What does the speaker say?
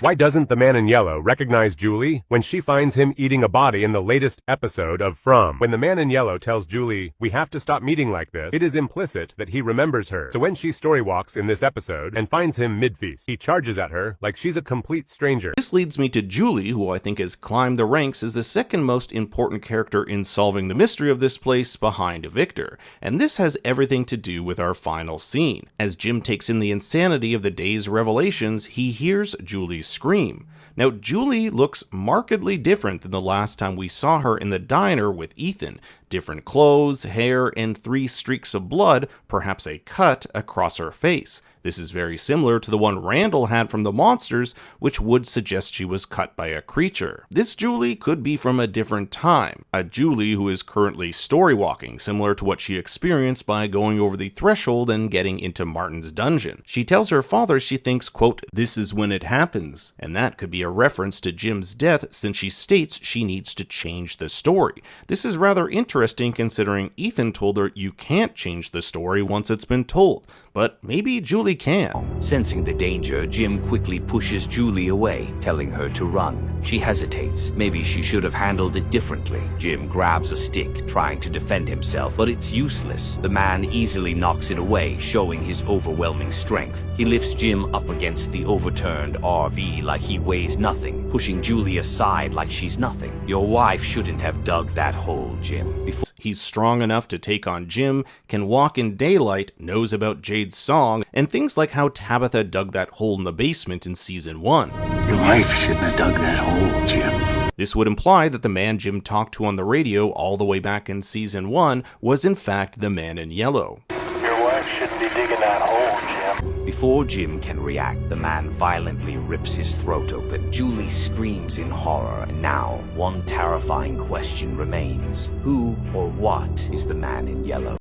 Why doesn't the man in yellow recognize Julie when she finds him eating a body in the latest episode of From? When the man in yellow tells Julie, "We have to stop meeting like this," it is implicit that he remembers her. So when she story walks in this episode and finds him mid-feast, he charges at her like she's a complete stranger. This leads me to Julie, who I think has climbed the ranks as the second most important character in solving the mystery of this place behind Victor. And this has everything to do with our final scene. As Jim takes in the insanity of the day's revelations, he hears Julie's scream. Now, Julie looks markedly different than the last time we saw her in the diner with Ethan. Different clothes, hair, and 3 streaks of blood, perhaps a cut, across her face. This is very similar to the one Randall had from the monsters, which would suggest she was cut by a creature. This Julie could be from a different time, a Julie who is currently story walking, similar to what she experienced by going over the threshold and getting into Martin's dungeon. She tells her father she thinks, quote, "This is when it happens," and that could be a reference to Jim's death since she states she needs to change the story. This is rather interesting considering Ethan told her you can't change the story once it's been told, but maybe Julie can. Sensing the danger, Jim quickly pushes Julie away, telling her to run. She hesitates. Maybe she should have handled it differently. Jim grabs a stick, trying to defend himself, but it's useless. The man easily knocks it away, showing his overwhelming strength. He lifts Jim up against the overturned RV like he weighs nothing, pushing Julie aside like she's nothing. Your wife shouldn't have dug that hole, Jim. He's strong enough to take on Jim, can walk in daylight, knows about Jade's song, and things like how Tabitha dug that hole in the basement in season 1. Your wife shouldn't have dug that hole, Jim. This would imply that the man Jim talked to on the radio all the way back in season 1 was in fact the man in yellow. Your wife shouldn't be digging that hole, Jim. Before Jim can react, the man violently rips his throat open. Julie screams in horror, and now one terrifying question remains. Who or what is the man in yellow?